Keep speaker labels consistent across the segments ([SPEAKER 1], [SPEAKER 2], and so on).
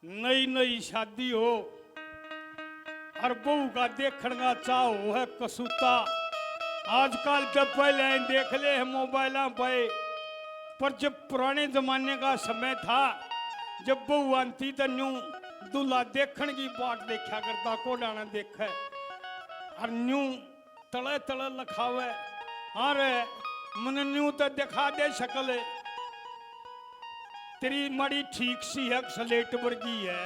[SPEAKER 1] नई नई शादी हो और बहू का देखने का चाह है कसूता। आजकल तो पहले ही देख ले है मोबाइल पे, पर जब पुराने जमाने का समय था जब बहू आती तो न्यू दूल्हा देखने की बात देखा करता को डाना देखे और न्यू तले तले लखावे अरे मन न्यू तो दिखा दे शकल तेरी मड़ी ठीक सी है स्लेट वर्गी है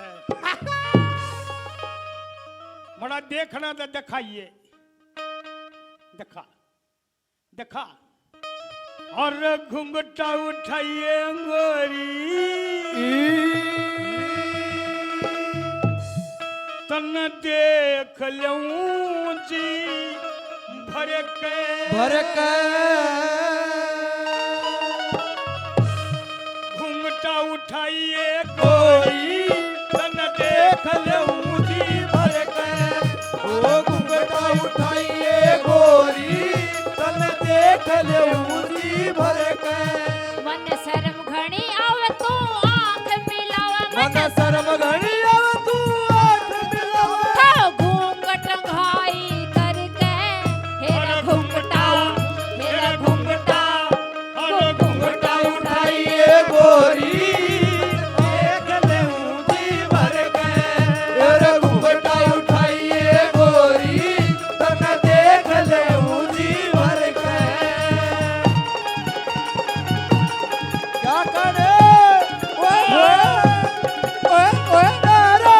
[SPEAKER 1] बड़ा देखना तो दिखाइए दिखा दिखा और घुंघटा उठाइए अंगोरी तन देख लूं जी भर के घुंघटा उठाइए कोई तन देख लूं जी भर के
[SPEAKER 2] ओ घुंघटा उठाइए गोरी तन देख लूं जी भर के
[SPEAKER 3] मन शर्म घणी आवे तू आंख मिलावे
[SPEAKER 2] मन शर्म घणी आवे तू आंख मिलावे
[SPEAKER 3] था घूंघट घाई करके हेरा घूंघटा
[SPEAKER 1] और
[SPEAKER 2] घुंघटा उठाइए गोरी देख लूं जी भर के तेरा घुंघटा उठाइए गोरी तन देख लूं जी भर के क्या करे ओए नारा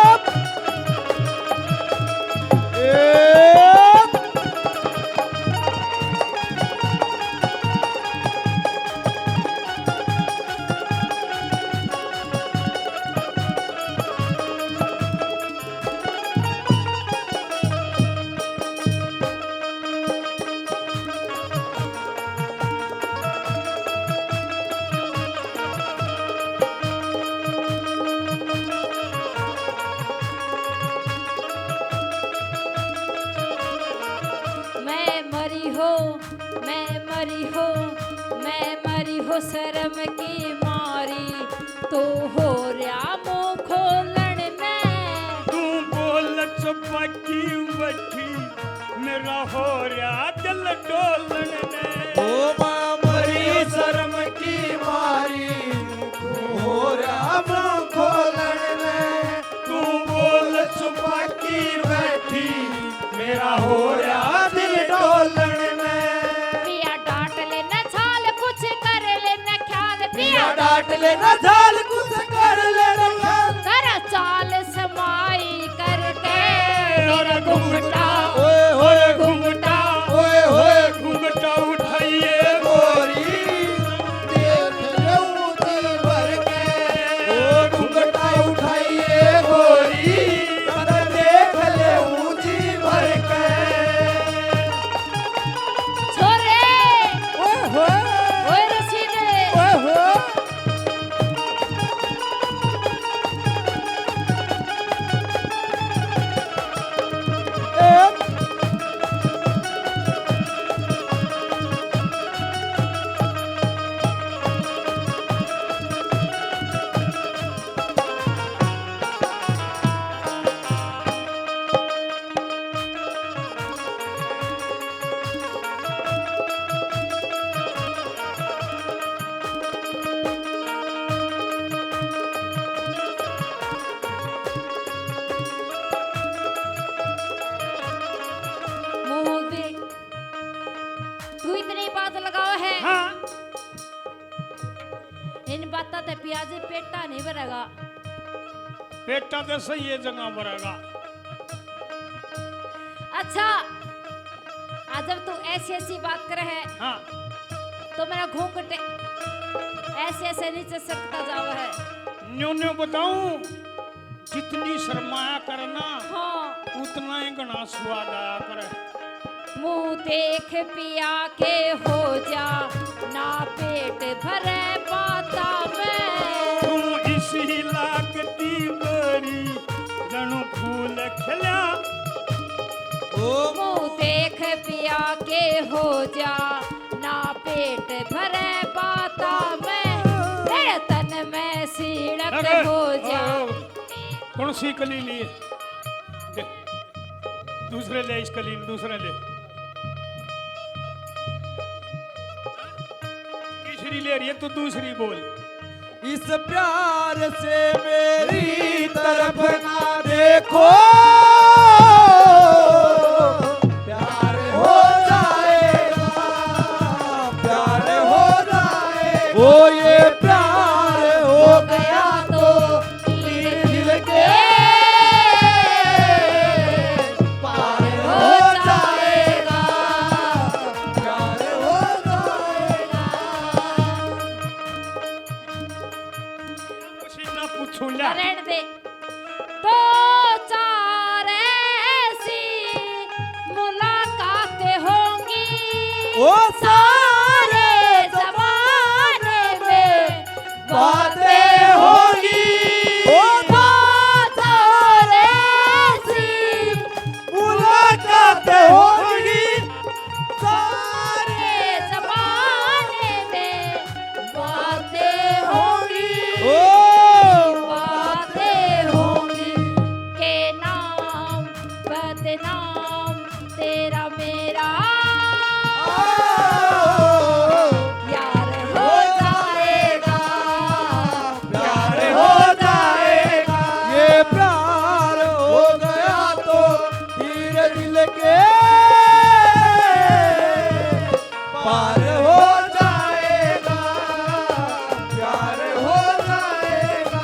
[SPEAKER 3] मैं मरी हो शर्म की मारी तो हो रहा मुंह खोलण में
[SPEAKER 1] तू बोल चुपकी बैठी मेरा हो रहा दिल डोलन ने
[SPEAKER 2] ओ मां मरी शर्म की मारी तू हो राम खोलन में तू बोल चुपकी बैठी मेरा हो रहा दिल डोलन में
[SPEAKER 3] पिया डांट ले न छाल कुछ कर ले न ख्याल पिया
[SPEAKER 2] डांट ले न झाल कुछ कर ले रंगा
[SPEAKER 3] कर चाल समाई करके
[SPEAKER 1] और घुंघटा
[SPEAKER 2] ओए
[SPEAKER 1] घुंघटा
[SPEAKER 2] ओए
[SPEAKER 1] घुंघटा उठाइए
[SPEAKER 2] गोरी देख लूं जी भर के ओ घुंघटा उठाइए गोरी तन देख लूं जी भर के
[SPEAKER 3] छोरे
[SPEAKER 2] ओए
[SPEAKER 3] ओए रसीदे
[SPEAKER 2] ओए
[SPEAKER 3] मुंह भी तू इतनी बात लगाओ है
[SPEAKER 1] हाँ
[SPEAKER 3] इन बातों ते प्याजे पेटा नहीं भरेगा
[SPEAKER 1] पेटा तो सही है जगह भरेगा
[SPEAKER 3] अच्छा आज जब तू ऐसी ऐसी बात करे है
[SPEAKER 1] हाँ
[SPEAKER 3] तो मेरा घूंघट ऐसे ऐसे नीचे सरकता जावा है
[SPEAKER 1] न्यू न्यू बताऊं जितनी शर्माया करना
[SPEAKER 3] हाँ
[SPEAKER 1] उतना ही घना स्वाद आया करे
[SPEAKER 3] मुंह देख पिया के हो जा ना पेट भरे पाता में
[SPEAKER 1] तू इसी लागती बरी जनु फूल खिला
[SPEAKER 3] मुंह देख पिया के हो जा ना पेट भरे पाता में तेरे तन में सीढ़क हो जा
[SPEAKER 1] कौन सी कली लिए? दे, दूसरे ले, इस कली दूसरे ले। तीसरी ले रही है तो दूसरी बोल।
[SPEAKER 2] इस प्यार से मेरी तरफ ना देखो, प्यार हो जाएगा, प्यार हो जाएगा। ओ ये प्यार हो गया तो दिल दिल के पार हो जाएगा, प्यार हो जाएगा।
[SPEAKER 1] उसी ना पूछू ला।
[SPEAKER 3] रहने दे। दो चार ऐसी मुलाकातें होंगी
[SPEAKER 2] ओ
[SPEAKER 3] सारे जमाने में
[SPEAKER 2] बातें होगी, ओ
[SPEAKER 3] दो चार ऐसी
[SPEAKER 2] मुलाकातें होगी, सारे
[SPEAKER 3] सारे जमाने में बातें होंगी,
[SPEAKER 2] ओ
[SPEAKER 3] बातें होंगी के नाम बदनाम तेरा मेरा यार हो जाएगा,
[SPEAKER 2] प्यार हो जाएगा। ये प्यार हो गया तो धीरे दिल के पार हो जाएगा, प्यार हो जाएगा।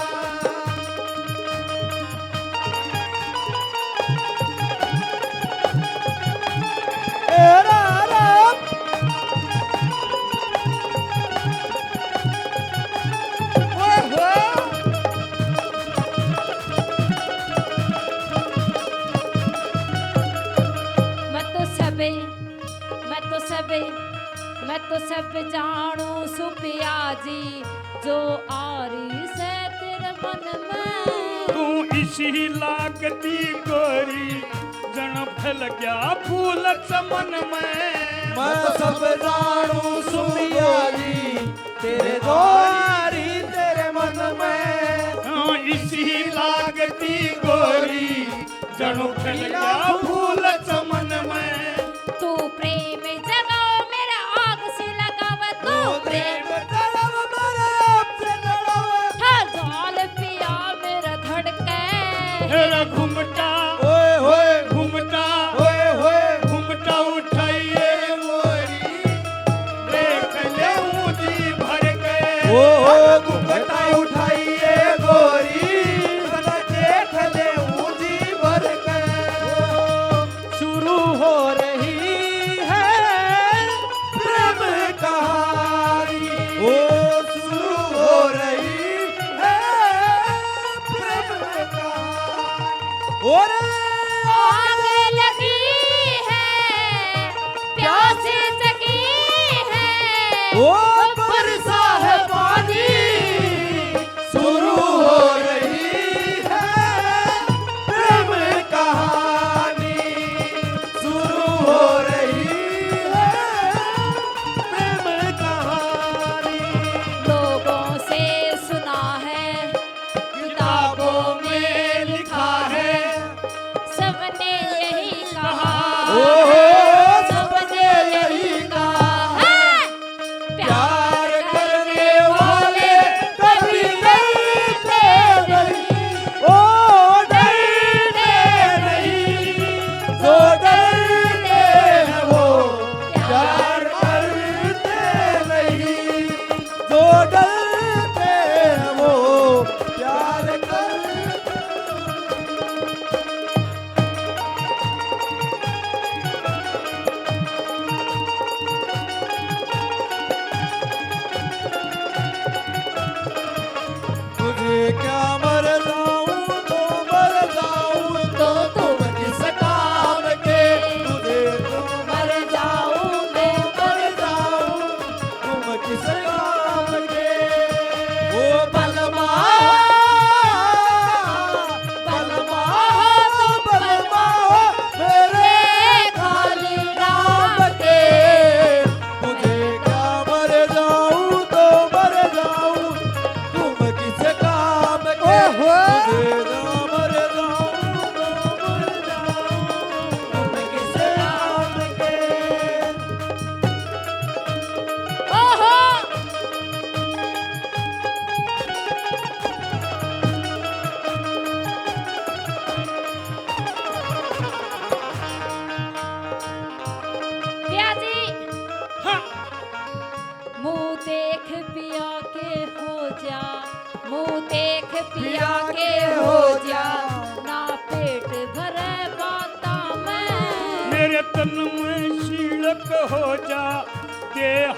[SPEAKER 2] एरा राम ओए होए।
[SPEAKER 3] मैं तो सब जानू सुपिया जी जो आरी से तेरे मन में
[SPEAKER 1] तू इसी लागती गोरी जन फैल गया फूल चमन में।
[SPEAKER 2] मैं सब जानू सुनिया जी तेरे द्वारी तेरे मन में।
[SPEAKER 1] हाँ, इसी लागती गोरी जन फैल गया फूल चमन में।
[SPEAKER 3] तू प्रेम जगाओ मेरा आग से लगावा तू प्रेम
[SPEAKER 2] तड़प मेरे आपसे लड़ावे।
[SPEAKER 3] हर जाल पिया मेरा धड़के
[SPEAKER 1] हेरा घुमटा
[SPEAKER 2] ओए होए
[SPEAKER 1] घुमटा
[SPEAKER 2] ओए होए
[SPEAKER 1] घुमटा उठाइए मोरी देख ले जी भर के।
[SPEAKER 2] ओ घुंघटा उठाइए गोरी देख ले ऊंची भर के। शुरू हो रही है प्रेम कहानी, ओ शुरू हो रही है प्रेम कहानी। और
[SPEAKER 3] आग लगी है प्यास जगी है
[SPEAKER 2] ओ बरसा है पानी, शुरू हो रही है प्रेम कहानी, शुरू हो रही है प्रेम कहानी।
[SPEAKER 3] लोगों से सुना है
[SPEAKER 1] किताबों में लिखा है
[SPEAKER 3] सबने यही कहा
[SPEAKER 2] ओ
[SPEAKER 3] सबने यही कहा है
[SPEAKER 2] प्यार करने वाले कभी डरते नहीं, ओ डरते नहीं, जो डरते हैं वो प्यार करते नहीं, जो डरते हैं वो प्यार करते।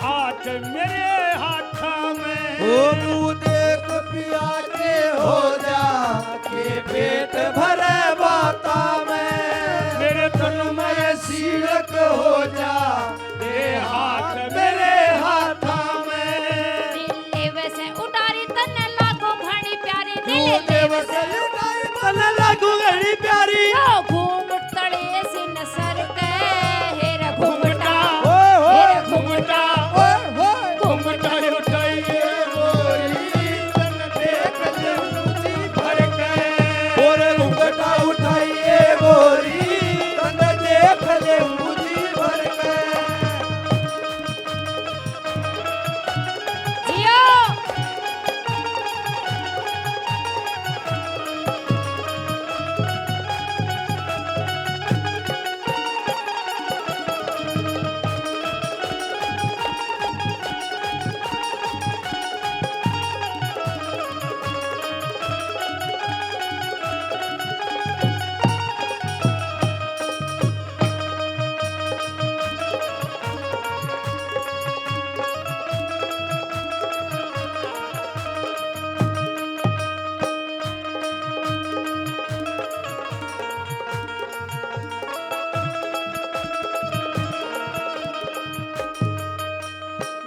[SPEAKER 1] हाथ मेरे हाथ में
[SPEAKER 2] ओ तू देख पिया के हो जा के पेट भरे बाता में
[SPEAKER 1] मेरे
[SPEAKER 2] तन में सीलक हो जा दे हाथ मेरे हाथा में
[SPEAKER 3] दिल वैसे उतारी तन लागो घणी प्यारी
[SPEAKER 2] तू
[SPEAKER 3] दिल
[SPEAKER 2] देव से उठाई तन लागू घड़ी प्यारी
[SPEAKER 3] यो घूंघट तले से न सर के हेर घूंघटा
[SPEAKER 2] ओए होए
[SPEAKER 3] हेर घूंघटा
[SPEAKER 2] ओए होए
[SPEAKER 1] घूंघटा उठाइए
[SPEAKER 2] गोरी तन देख ले ऊंची भर के और घुंघटा उठाइए गोरी तन देख ले ऊंची भर के
[SPEAKER 3] जियो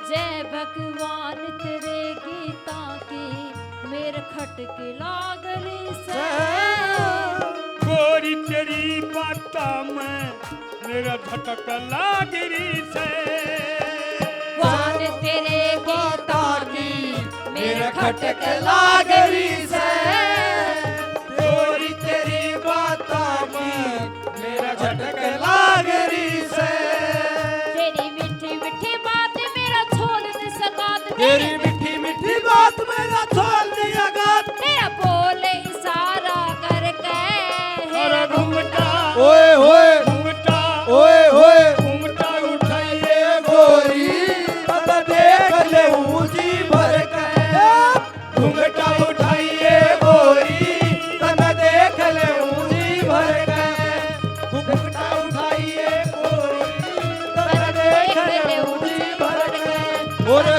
[SPEAKER 3] जय भगवान तेरे गीता की मेरे खटके लागली से
[SPEAKER 1] गोरी तेरी बाता में मेरा झटक लागरी से
[SPEAKER 3] वान तेरे गीता की मेरे खटके
[SPEAKER 2] लागरी
[SPEAKER 3] लागली
[SPEAKER 2] से
[SPEAKER 3] से
[SPEAKER 2] गोरी तेरी बाता में मेरा झटक लागरी से
[SPEAKER 3] तेरी मीठी मीठी बात मेरा छोड़ न सकात
[SPEAKER 2] तेरी मीठी मीठी बात मेरा छोड़ दिया गात
[SPEAKER 3] तेरा बोले इशारा करके
[SPEAKER 1] अरे घूंघटा
[SPEAKER 2] ओए होए
[SPEAKER 1] घूंघटा
[SPEAKER 2] ओए होए
[SPEAKER 1] घूंघटा उठाइए
[SPEAKER 2] गोरी तब देख ले ऊंची भर के घुंघटा उठाइए गोरी तब देख ले ऊंची भर के घुंघटा उठाइए गोरी तब देख ले ऊंची भर के और